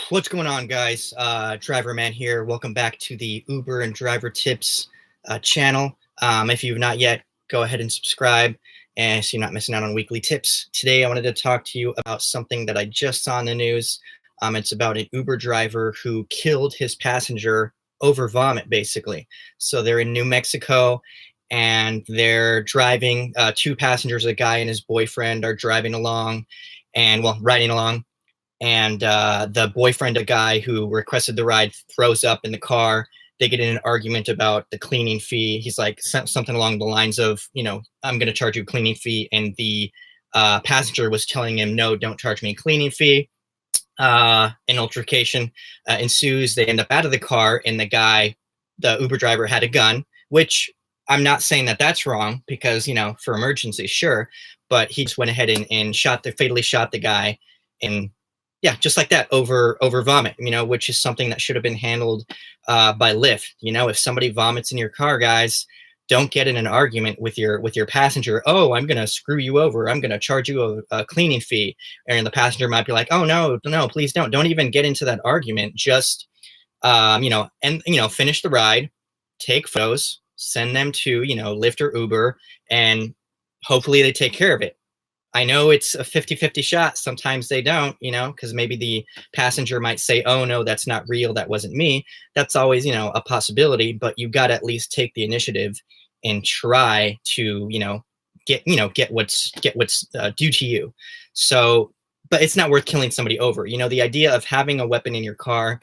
What's going on, guys? Driver Man here. Welcome back to the Uber and Driver Tips channel. If you've not yet, go ahead and subscribe and so you're not missing out on weekly tips. Today, I wanted to talk to you about something that I just saw in the news. It's about an Uber driver who killed his passenger over vomit, basically. So they're in New Mexico and they're driving. Two passengers, a guy and his boyfriend, are driving along and, well, riding along, and the boyfriend, a guy who requested the ride, throws up in the car. They get in an argument about the cleaning fee. He's like something along the lines of, I'm going to charge you a cleaning fee. And the passenger was telling him, no, don't charge me a cleaning fee. An altercation ensues. They end up out of the car, and the Uber driver, had a gun, which I'm not saying that that's wrong because, for emergencies, sure. But he just went ahead and fatally shot the guy. And yeah, just like that, over vomit, which is something that should have been handled by Lyft. If somebody vomits in your car, guys, don't get in an argument with your passenger. Oh, I'm going to screw you over. I'm going to charge you a cleaning fee. And the passenger might be like, oh, no, please don't. Don't even get into that argument. Just, finish the ride, take photos, send them to, Lyft or Uber, and hopefully they take care of it. I know it's a 50-50 shot. Sometimes they don't, because maybe the passenger might say, oh, no, that's not real. That wasn't me. That's always, a possibility, but you got to at least take the initiative and try to, get what's due to you. So, but it's not worth killing somebody over. The idea of having a weapon in your car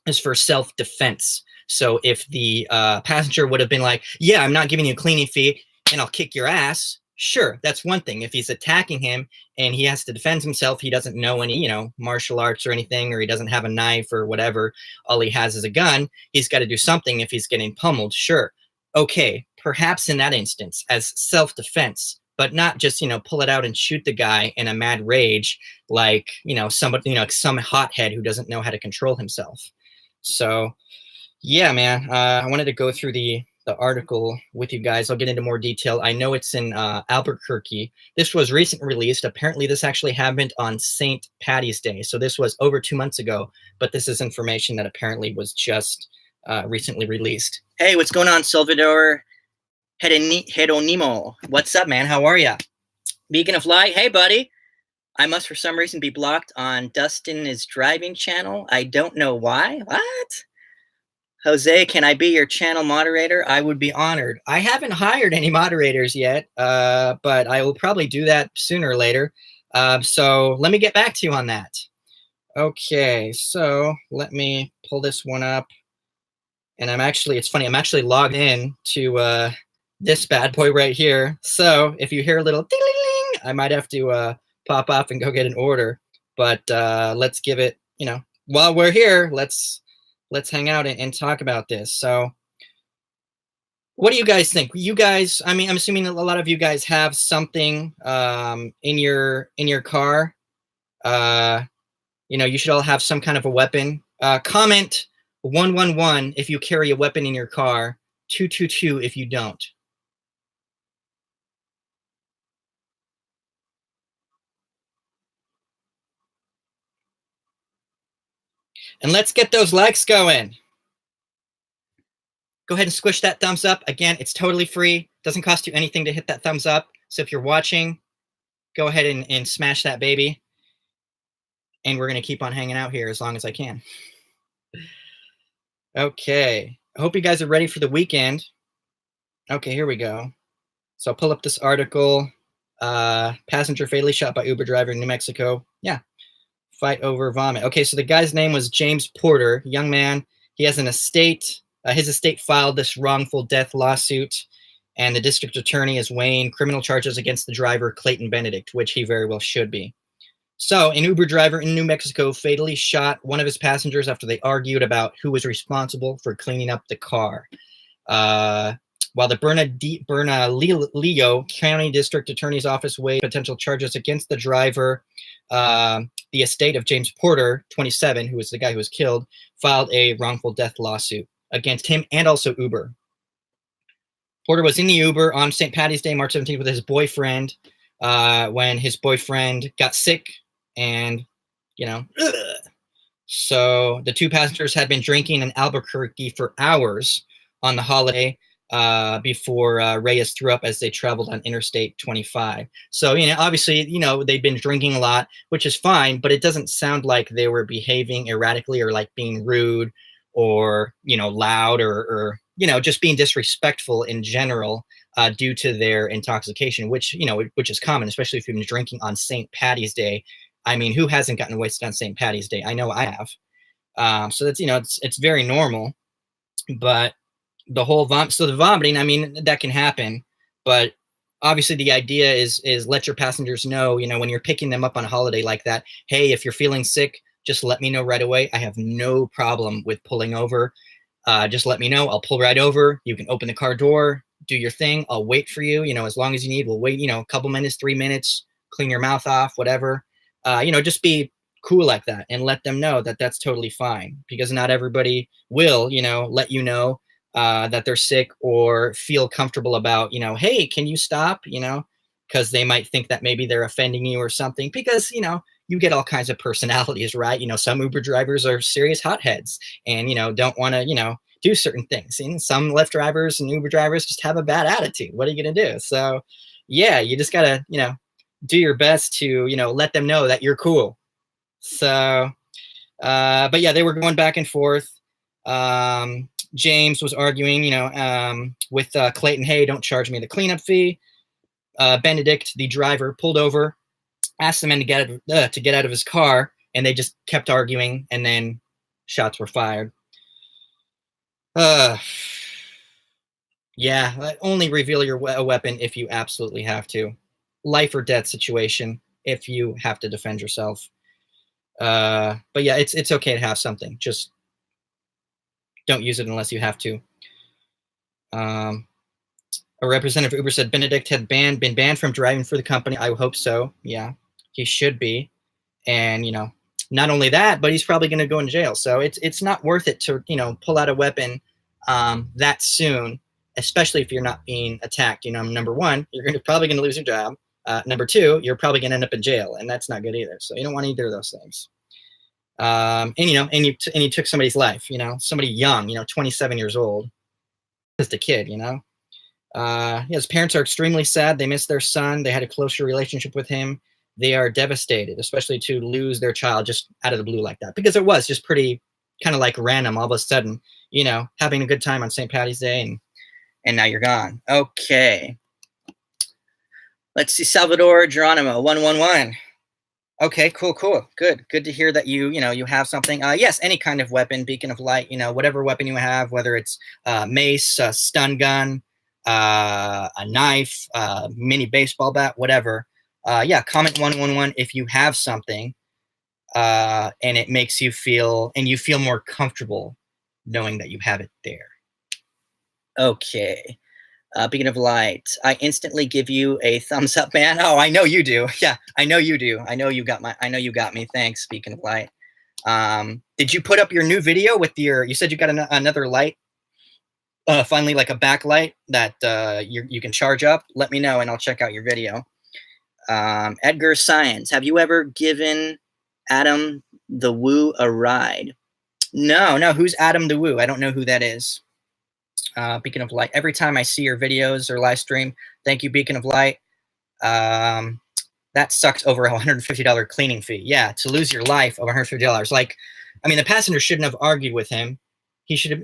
is for self-defense. So if the passenger would have been like, yeah, I'm not giving you a cleaning fee and I'll kick your ass, sure, that's one thing. If he's attacking him and he has to defend himself, he doesn't know any, martial arts or anything, or he doesn't have a knife or whatever, all he has is a gun, he's got to do something if he's getting pummeled, sure. Okay, perhaps in that instance as self-defense, but not just, pull it out and shoot the guy in a mad rage like, somebody, some hothead who doesn't know how to control himself. So, yeah, man, I wanted to go through the article with you guys. I'll get into more detail. I know it's in Albuquerque. This was recently released. Apparently, this actually happened on St. Patty's Day. So this was over 2 months ago, but this is information that apparently was just recently released. Hey, what's going on, Salvador Heronimo? What's up, man? How are ya? Beacon of Light. Hey, buddy. I must, for some reason, be blocked on Dustin is Driving channel. I don't know why. What? Jose, can I be your channel moderator? I would be honored. I haven't hired any moderators yet, but I will probably do that sooner or later. So let me get back to you on that. Okay, so let me pull this one up. And it's funny, I'm actually logged in to this bad boy right here. So if you hear a little ding-ling-ling, I might have to pop off and go get an order. But let's give it, while we're here, let's hang out and talk about this. So what do you guys think? You guys, I'm assuming a lot of you guys have something in your car. You should all have some kind of a weapon. Comment 111 if you carry a weapon in your car, 222 if you don't. And let's get those likes going. Go ahead and squish that thumbs up. Again, it's totally free. Doesn't cost you anything to hit that thumbs up. So if you're watching, go ahead and smash that baby. And we're going to keep on hanging out here as long as I can. Okay. I hope you guys are ready for the weekend. Okay, here we go. So I'll pull up this article. Passenger fatally shot by Uber driver in New Mexico. Yeah. Fight over vomit. Okay, so the guy's name was James Porter, young man. He has an estate. His estate filed this wrongful death lawsuit, and the district attorney is weighing criminal charges against the driver, Clayton Benedict, which he very well should be. So an Uber driver in New Mexico fatally shot one of his passengers after they argued about who was responsible for cleaning up the car. While the Bernalillo County District Attorney's Office weighed potential charges against the driver, the estate of James Porter, 27, who was the guy who was killed, filed a wrongful death lawsuit against him and also Uber. Porter was in the Uber on St. Patty's Day, March 17th, with his boyfriend when his boyfriend got sick and, So the two passengers had been drinking in Albuquerque for hours on the holiday before Reyes threw up as they traveled on Interstate 25. So, obviously, they've been drinking a lot, which is fine, but it doesn't sound like they were behaving erratically or like being rude or, loud or just being disrespectful in general due to their intoxication, which is common, especially if you've been drinking on St. Patty's Day. I mean, who hasn't gotten wasted on St. Patty's Day? I know I have. So that's, it's very normal, but so the vomiting, I mean, that can happen, but obviously the idea is let your passengers know, when you're picking them up on a holiday like that, hey, if you're feeling sick, just let me know right away. I have no problem with pulling over. Just let me know. I'll pull right over. You can open the car door, do your thing. I'll wait for you, as long as you need. We'll wait, a couple minutes, 3 minutes, clean your mouth off, whatever. Just be cool like that and let them know that that's totally fine, because not everybody will, let you know that they're sick or feel comfortable about, hey, can you stop, because they might think that maybe they're offending you or something, because, you get all kinds of personalities, right? Some Uber drivers are serious hotheads and, don't want to, do certain things. And some Lyft drivers and Uber drivers just have a bad attitude. What are you going to do? So, yeah, you just got to, do your best to, let them know that you're cool. So, but yeah, they were going back and forth. James was arguing, with Clayton, hey, don't charge me the cleanup fee. Benedict, the driver, pulled over, asked the man to get out of his car, and they just kept arguing, and then shots were fired. Yeah, only reveal your weapon if you absolutely have to. Life or death situation if you have to defend yourself. But yeah, it's okay to have something. Just don't use it unless you have to. A representative of Uber said Benedict had been banned from driving for the company. I hope so. Yeah, he should be. And, not only that, but he's probably going to go in jail. So it's not worth it to, pull out a weapon that soon, especially if you're not being attacked. Number one, you're probably going to lose your job. Number two, you're probably going to end up in jail, and that's not good either. So you don't want either of those things. And you took somebody's life, somebody young, 27 years old, just a kid, his parents are extremely sad. They miss their son. They had a closer relationship with him. They are devastated, especially to lose their child just out of the blue like that, because it was just pretty kind of like random all of a sudden, having a good time on St. Patty's Day and now you're gone. Okay. Let's see. Salvador Geronimo, 111. Okay, cool. Good to hear that you have something. Yes, any kind of weapon, beacon of light, whatever weapon you have, whether it's mace, a stun gun, a knife, mini baseball bat, whatever. Yeah, comment 111 if you have something and it makes you feel more comfortable knowing that you have it there. Okay. Beacon of light, I instantly give you a thumbs up, man. Oh, I know you do. Yeah, I know you do. I know you got me. Thanks, Beacon of light. Did you put up your new video with you said you got another light? Finally, like a backlight that you can charge up? Let me know and I'll check out your video. Edgar Science, have you ever given Adam the Woo a ride? No. Who's Adam the Woo? I don't know who that is. Beacon of light. Every time I see your videos or live stream, thank you, Beacon of light. That sucks over a $150 cleaning fee. Yeah, to lose your life over $150. Like, I mean, the passenger shouldn't have argued with him. He should have,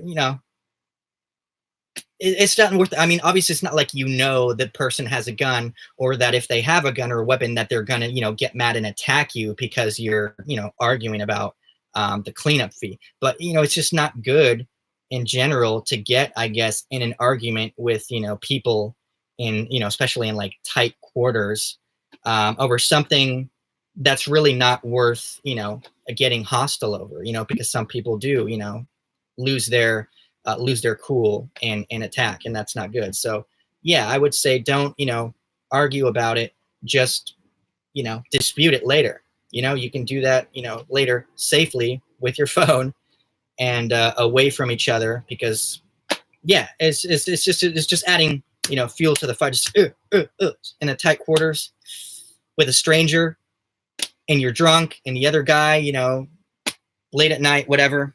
it's not worth. I mean, obviously, it's not like the person has a gun, or that if they have a gun or a weapon that they're gonna get mad and attack you because you're arguing about the cleanup fee. But it's just not good in general to get, I guess, in an argument with people in especially in like tight quarters over something that's really not worth getting hostile over, because some people do lose their cool and attack, and that's not good. So yeah, I would say don't argue about it, just dispute it later. You can do that later safely with your phone and away from each other, because yeah, it's just adding fuel to the fire. Just in a tight quarters with a stranger, and you're drunk, and the other guy late at night, whatever.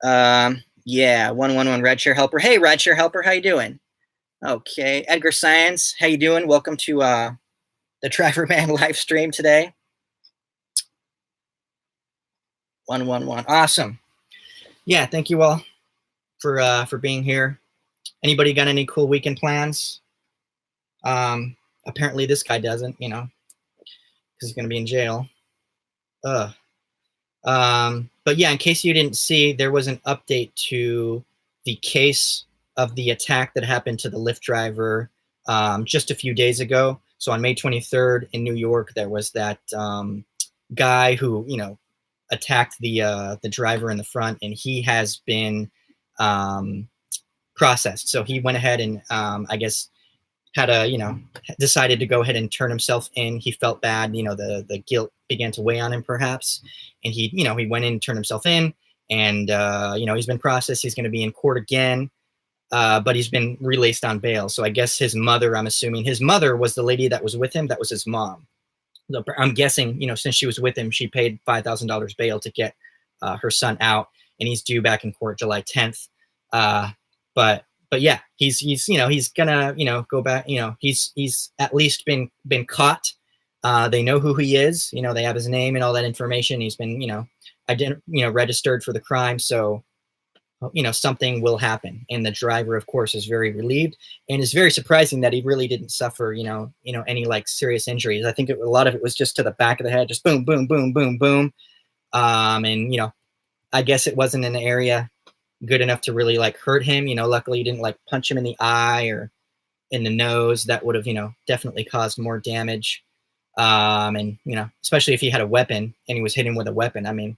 Yeah, 111 Red Chair Helper. Hey, Red Chair Helper, how you doing? Okay, Edgar Science, how you doing? Welcome to the Driver Man live stream today. 111, awesome. Yeah, thank you all for being here. Anybody got any cool weekend plans? Apparently this guy doesn't, you know, because he's gonna be in jail. Ugh. But yeah, in case you didn't see, there was an update to the case of the attack that happened to the Lyft driver just a few days ago. So on May 23rd in New York, there was that guy who, you know, attacked the driver in the front, and he has been processed. So he went ahead and I guess had a, you know, decided to go ahead and turn himself in. He felt bad, you know, the guilt began to weigh on him perhaps, and he, you know, he went in and turned himself in, and you know, he's been processed. He's going to be in court again, but he's been released on bail. So I guess his mother, I'm assuming his mother was the lady that was with him. That was his mom. So I'm guessing, you know, since she was with him, she paid $5,000 bail to get her son out, and he's due back in court July 10th. But yeah, he's you know, he's gonna, you know, go back. You know, he's at least been caught. They know who he is. You know, they have his name and all that information. He's been, you know, registered for the crime. So, you know, something will happen. And the driver, of course, is very relieved, and it's very surprising that he really didn't suffer, you know, any like serious injuries. I think a lot of it was just to the back of the head, just boom, boom, boom, boom, boom. And you know, I guess it wasn't in the area good enough to really like hurt him. You know, luckily he didn't like punch him in the eye or in the nose. That would have, you know, definitely caused more damage. And you know, especially if he had a weapon and he was hitting with a weapon. I mean,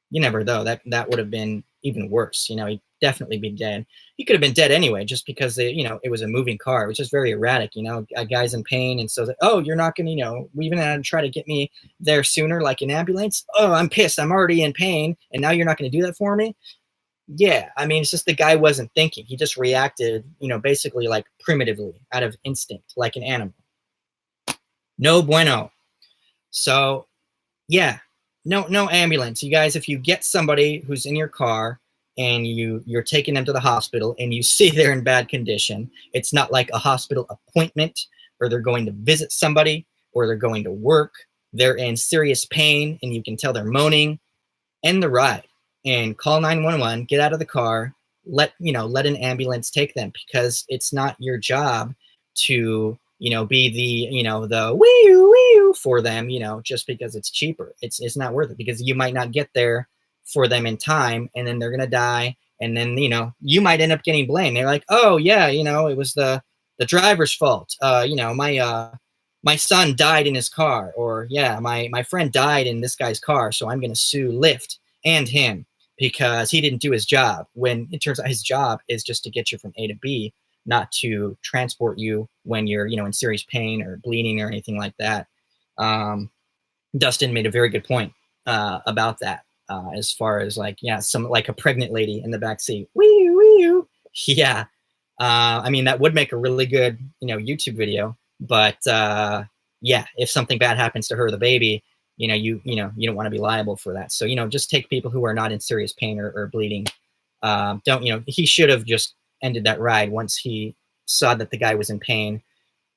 you never know, that would have been even worse. You know, he'd definitely be dead. He could have been dead anyway, just because they, you know, it was a moving car. It was just very erratic. You know, a guy's in pain, and so oh, you're not gonna, you know, we even had to try to get me there sooner, like an ambulance. Oh, I'm pissed. I'm already in pain, and now you're not gonna do that for me. Yeah, I mean, it's just the guy wasn't thinking. He just reacted, you know, basically like primitively out of instinct, like an animal. No bueno. So, yeah, no ambulance. You guys, if you get somebody who's in your car and you're taking them to the hospital and you see they're in bad condition, it's not like a hospital appointment or they're going to visit somebody or they're going to work. They're in serious pain and you can tell they're moaning. End the ride and call 911, get out of the car, let an ambulance take them, because it's not your job to, you know, be the, you know, the wee for them, you know, just because it's cheaper. It's not worth it, because you might not get there for them in time, and then they're going to die. And then, you know, you might end up getting blamed. They're like, oh yeah, you know, it was the driver's fault. You know, my son died in his car, or yeah, my friend died in this guy's car, so I'm going to sue Lyft and him because he didn't do his job, when it turns out his job is just to get you from A to B, not to transport you when you're, you know, in serious pain or bleeding or anything like that. Dustin made a very good point about that, as far as like, yeah, some like a pregnant lady in the back seat. Yeah. I mean, that would make a really good, you know, YouTube video, but yeah, if something bad happens to her, the baby, you know, you don't want to be liable for that. So, you know, just take people who are not in serious pain or bleeding. Don't, you know, he should have just ended that ride once he saw that the guy was in pain.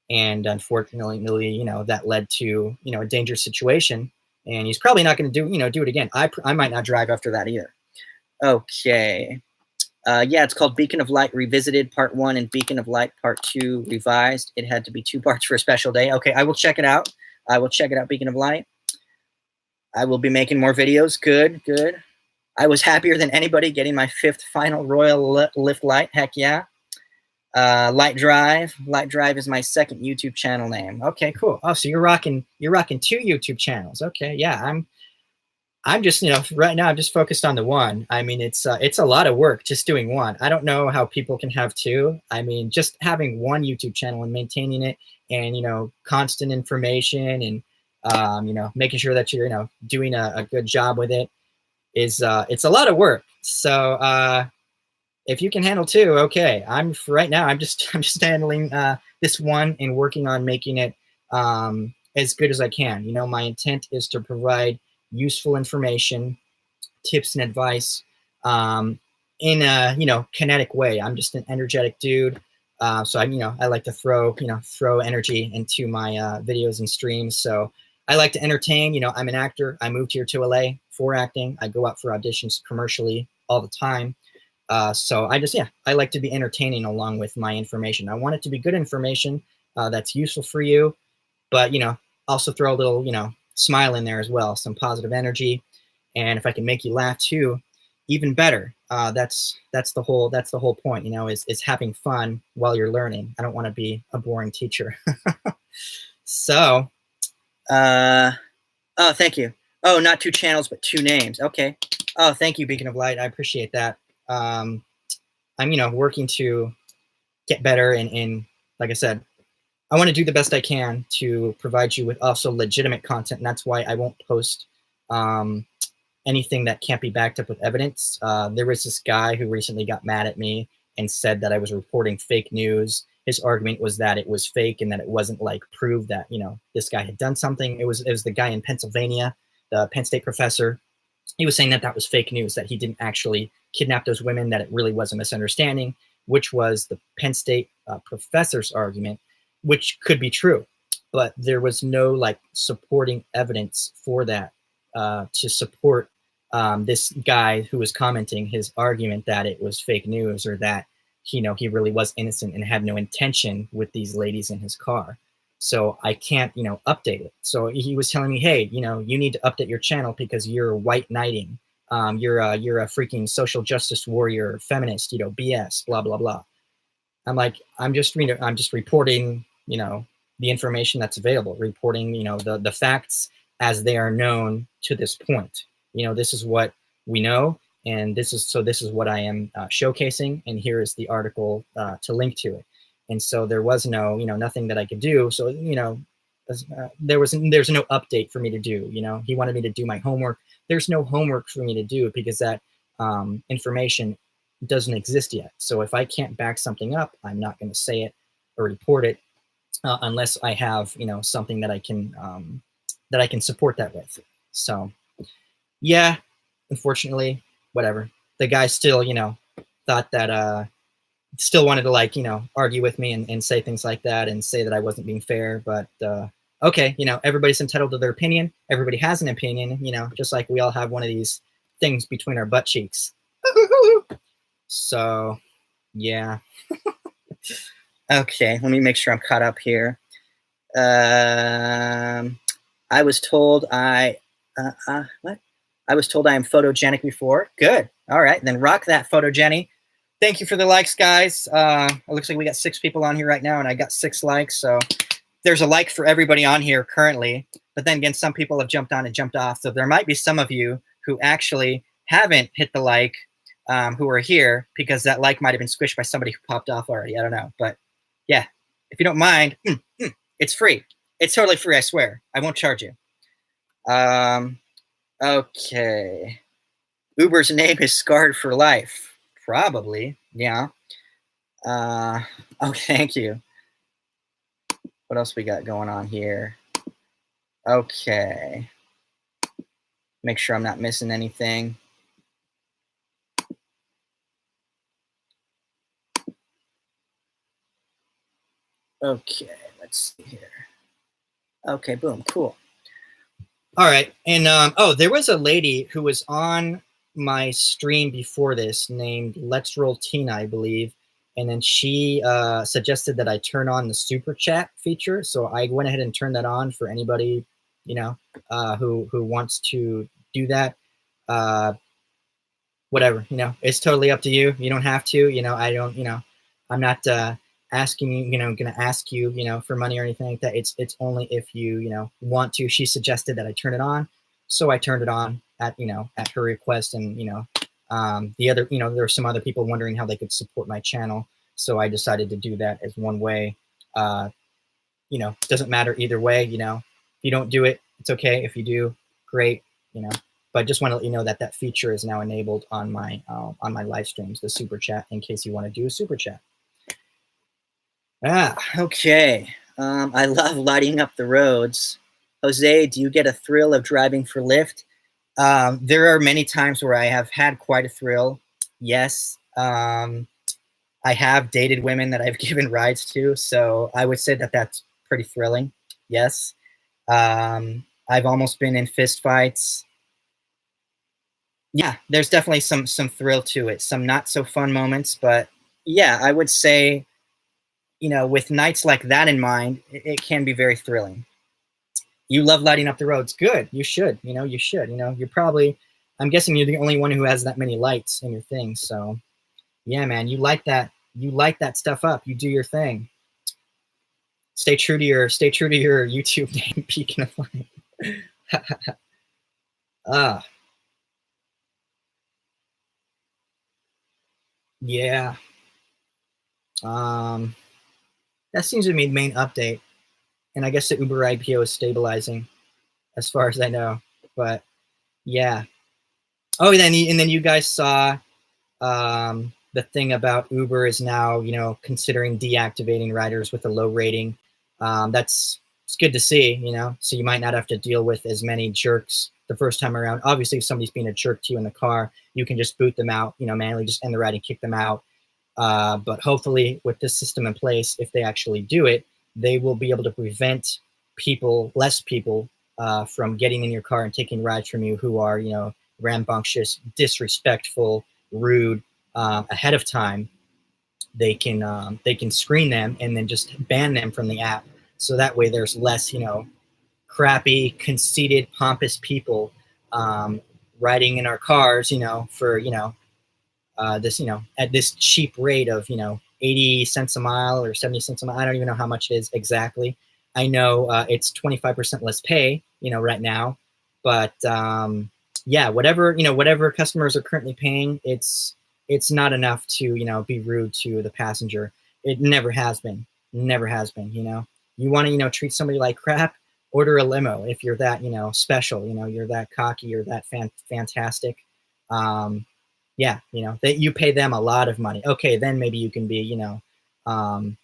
And unfortunately, you know, that led to, you know, a dangerous situation, and he's probably not going to do it again. I might not drive after that either. Okay. Yeah, it's called Beacon of Light Revisited Part 1 and Beacon of Light Part 2 Revised. It had to be 2 parts for a special day. Okay, I will check it out. Beacon of Light. I will be making more videos. Good. I was happier than anybody getting my 5th final Royal Lyft Light. Heck yeah. Light Drive is my 2nd YouTube channel name. Okay, cool. Oh, so you're rocking 2 YouTube channels. Okay, yeah. I'm just, you know, right now I'm just focused on the one. I mean, it's a lot of work just doing one. I don't know how people can have 2. I mean, just having one YouTube channel and maintaining it, and, you know, constant information, and you know, making sure that you're, you know, doing a good job with it is it's a lot of work. So if you can handle 2, okay. Right now I'm just handling this one and working on making it as good as I can. You know, my intent is to provide useful information tips and advice in a kinetic way. I'm just an energetic dude. So I like to throw energy into my videos and streams. So I like to entertain. I'm an actor. I moved here to LA for acting. I go out for auditions commercially all the time. So I like to be entertaining along with my information. I want it to be good information that's useful for you, but also throw a little smile in there as well, some positive energy, and if I can make you laugh too, even better. That's the whole point, is having fun while you're learning. I don't want to be a boring teacher. So, oh, thank you. Oh, not 2 channels, but 2 names. Okay. Oh, thank you, Beacon of Light. I appreciate that. I'm working to get better, and like I said, I want to do the best I can to provide you with also legitimate content, and that's why I won't post anything that can't be backed up with evidence. There was this guy who recently got mad at me and said that I was reporting fake news. His argument was that it was fake and that it wasn't like proved that this guy had done something. It was the guy in Pennsylvania, the Penn State professor. He was saying that that was fake news, that he didn't actually kidnap those women, that it really was a misunderstanding, which was the Penn State professor's argument, which could be true, but there was no like supporting evidence for that to support this guy who was commenting his argument that it was fake news, or that he really was innocent and had no intention with these ladies in his car. So I can't update it. So he was telling me, hey, you need to update your channel because you're white knighting. You're a freaking social justice warrior, feminist, BS, blah blah blah. I'm like, I'm just reporting, the information that's available, reporting, the facts as they are known to this point. This is what we know, and this is what I am showcasing, and here is the article to link to it. And so there was no, nothing that I could do. So, there's no update for me to do. He wanted me to do my homework. There's no homework for me to do because that information doesn't exist yet. So if I can't back something up, I'm not going to say it or report it unless I have something that I can support that with. So yeah, unfortunately, whatever. The guy still thought that still wanted to argue with me and say things like that and say that I wasn't being fair. But okay, everybody's entitled to their opinion. Everybody has an opinion, just like we all have one of these things between our butt cheeks. So, yeah. Okay, let me make sure I'm caught up here. I was told what? I was told I am photogenic before. Good. All right, then rock that, photogenic. Thank you for the likes, guys. It looks like we got 6 people on here right now, and I got 6 likes. So there's a like for everybody on here currently. But then again, some people have jumped on and jumped off. So there might be some of you who actually haven't hit the like, who are here, because that like might have been squished by somebody who popped off already. I don't know. But yeah, if you don't mind, it's free. It's totally free, I swear. I won't charge you. Okay. Uber's name is Scarred for Life. Probably, yeah. Oh, thank you. What else we got going on here? Okay. Make sure I'm not missing anything. Okay, let's see here. Okay, boom, cool. All right, and there was a lady who was on my stream before this named Let's Roll Tina, I believe, and then she suggested that I turn on the super chat feature. So I went ahead and turned that on for anybody, who wants to do that. Whatever, it's totally up to you. You don't have to, I don't, I'm not asking you, going to ask you, for money or anything like that. It's only if you, want to. She suggested that I turn it on. So I turned it on at her request. And, the other, there were some other people wondering how they could support my channel. So I decided to do that as one way. Doesn't matter either way, if you don't do it, it's okay. If you do, great, but I just want to let you know that that feature is now enabled on my live streams, the super chat, in case you want to do a super chat. Okay. I love lighting up the roads. Jose, do you get a thrill of driving for Lyft? There are many times where I have had quite a thrill. Yes. I have dated women that I've given rides to, so I would say that that's pretty thrilling. Yes. I've almost been in fist fights. Yeah, there's definitely some thrill to it. Some not so fun moments, but yeah, I would say, with nights like that in mind, it can be very thrilling. You love lighting up the roads. Good. You should. You should. You're probably. I'm guessing you're the only one who has that many lights in your thing. So yeah, man, you like that. You light that stuff up. You do your thing. Stay true to your YouTube name, Beacon of Light. Ah, yeah. Um, that seems to be the main update, and I guess the Uber IPO is stabilizing, as far as I know. But yeah. Oh, and then you guys saw the thing about Uber is now, considering deactivating riders with a low rating. That's it's good to see, so you might not have to deal with as many jerks the first time around. Obviously, if somebody's being a jerk to you in the car, you can just boot them out, manually just end the ride and kick them out. But hopefully, with this system in place, if they actually do it, they will be able to prevent less people, from getting in your car and taking rides from you who are, rambunctious, disrespectful, rude, ahead of time. They can screen them and then just ban them from the app. So that way, there's less, crappy, conceited, pompous people, riding in our cars, for this, at this cheap rate of, 80 cents a mile or 70 cents a mile. I don't even know how much it is exactly. I know it's 25% less pay, right now. But yeah, whatever customers are currently paying, it's not enough to, be rude to the passenger. It never has been. Never has been, You want to, treat somebody like crap, order a limo if you're that, special, you're that cocky, you're that fantastic. Yeah, that you pay them a lot of money. Okay, then maybe you can be, um,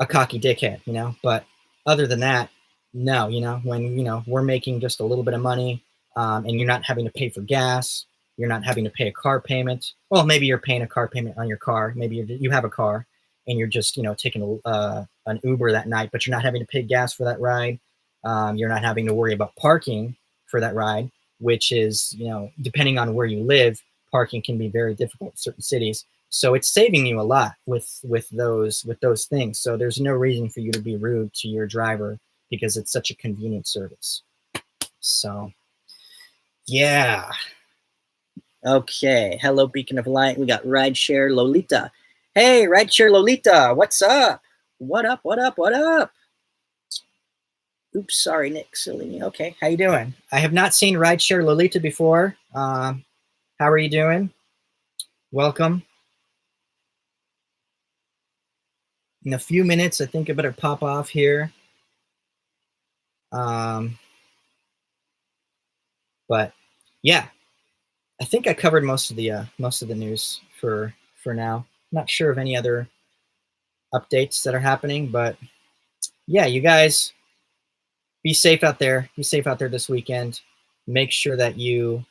a cocky dickhead, But other than that, no, when we're making just a little bit of money, and you're not having to pay for gas, you're not having to pay a car payment. Well, maybe you're paying a car payment on your car. Maybe you have a car, and you're just taking an Uber that night, but you're not having to pay gas for that ride. You're not having to worry about parking for that ride, which is, depending on where you live, parking can be very difficult in certain cities. So it's saving you a lot with those things. So there's no reason for you to be rude to your driver because it's such a convenient service. So yeah. Okay. Hello, Beacon of Light. We got Rideshare Lolita. Hey, Rideshare Lolita. What's up? What up? What up? What up? Oops, sorry, Nick. Silly. Okay, how you doing? I have not seen Rideshare Lolita before. How are you doing? Welcome. In a few minutes, I think I better pop off here. But yeah, I think I covered most of the news for now. Not sure of any other updates that are happening, but yeah, you guys be safe out there. Be safe out there this weekend. Make sure that you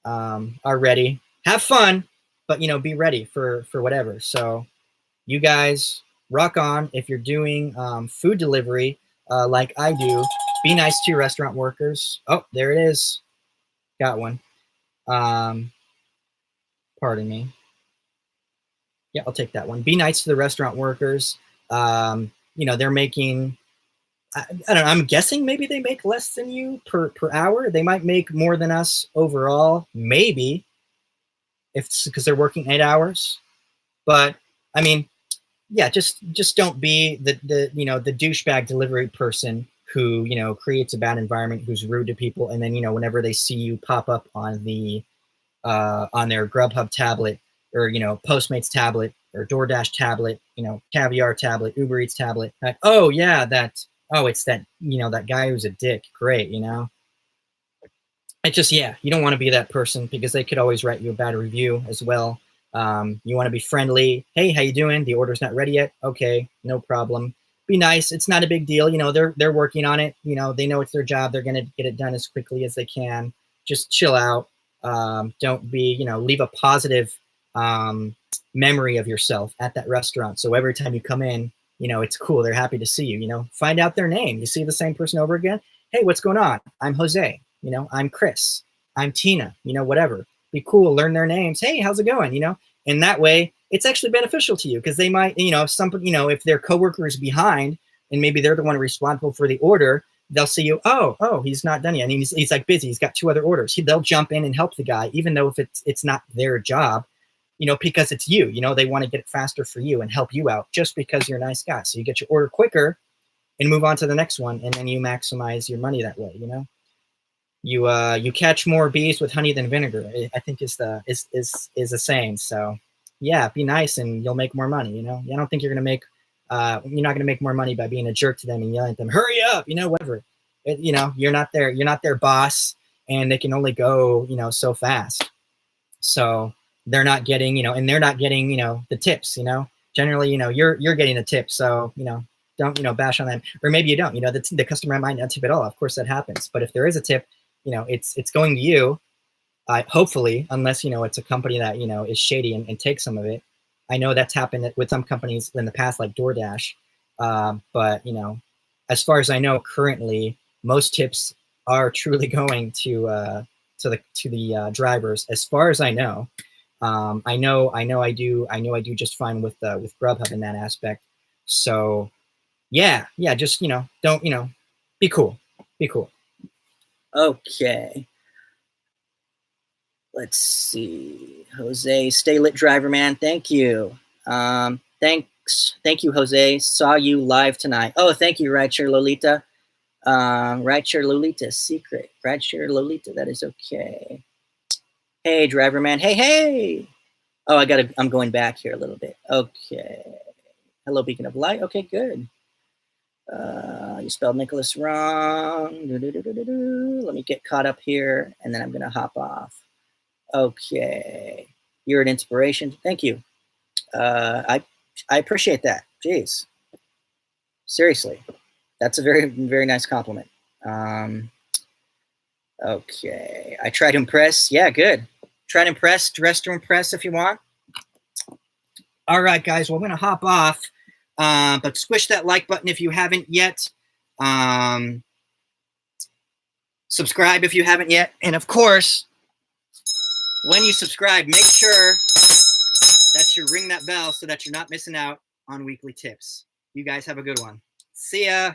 are ready. Have fun, but be ready for whatever. So you guys rock on. If you're doing food delivery, like I do, be nice to your restaurant workers. Oh, there it is. Got one. Pardon me. Yeah, I'll take that one. Be nice to the restaurant workers. They're making, I don't know, I'm guessing maybe they make less than you per hour. They might make more than us overall, maybe, if it's because they're working 8 hours. But I mean, yeah, just don't be the douchebag delivery person who creates a bad environment, who's rude to people, and then whenever they see you pop up on their Grubhub tablet or Postmates tablet or DoorDash tablet, Caviar tablet, Uber Eats tablet, like, oh yeah, it's that that guy who's a dick. Great, It just, yeah, you don't want to be that person because they could always write you a bad review as well. You want to be friendly. Hey, how you doing? The order's not ready yet. Okay, no problem. Be nice. It's not a big deal. They're working on it. They know it's their job. They're going to get it done as quickly as they can. just chill out. Don't be, leave a positive memory of yourself at that restaurant. So every time you come in, it's cool. They're happy to see you, find out their name. You see the same person over again. Hey, what's going on? I'm Jose. I'm Chris. I'm Tina, whatever. Be cool. Learn their names. Hey, how's it going? And that way it's actually beneficial to you because they might, if their coworker is behind and maybe they're the one responsible for the order, they'll see you. Oh, he's not done yet. And he's like busy. He's got 2 other orders. They'll jump in and help the guy, even though if it's not their job, because it's you, they want to get it faster for you and help you out just because you're a nice guy. So you get your order quicker and move on to the next one. And then you maximize your money that way. You catch more bees with honey than vinegar, I think is a saying. So yeah, be nice and you'll make more money. I don't think you're going to make, you're not going to make more money by being a jerk to them and yelling at them, hurry up, whatever. You're not their boss and they can only go, so fast. So they're not getting, and they're not getting, the tips, generally, you're getting the tip. So, don't, bash on them, or maybe you don't, the customer might not tip at all. Of course that happens. But if there is a tip, it's going to you, hopefully, unless, it's a company that, is shady and takes some of it. I know that's happened with some companies in the past, like DoorDash. But, as far as I know, currently, most tips are truly going to the drivers. As far as I know, I know I do just fine with Grubhub in that aspect. So yeah, just, don't, be cool. Okay. Let's see. Jose, stay lit, driver man. Thank you. Thanks. Thank you, Jose. Saw you live tonight. Oh, thank you, Rideshare Lolita. Rideshare Lolita, secret. Rideshare Lolita, that is okay. Hey, driver man. Hey. Oh, I'm going back here a little bit. Okay. Hello, Beacon of Light. Okay, good. You spelled Nicholas wrong. Let me get caught up here, and then I'm going to hop off. Okay. You're an inspiration. Thank you. I appreciate that. Jeez. Seriously. That's a very, very nice compliment. Okay. I try to impress. Yeah, good. Try to impress. Dress to impress if you want. All right, guys. Well, I'm going to hop off. But squish that like button if you haven't yet. Subscribe if you haven't yet. And of course, when you subscribe, make sure that you ring that bell so that you're not missing out on weekly tips. You guys have a good one. See ya.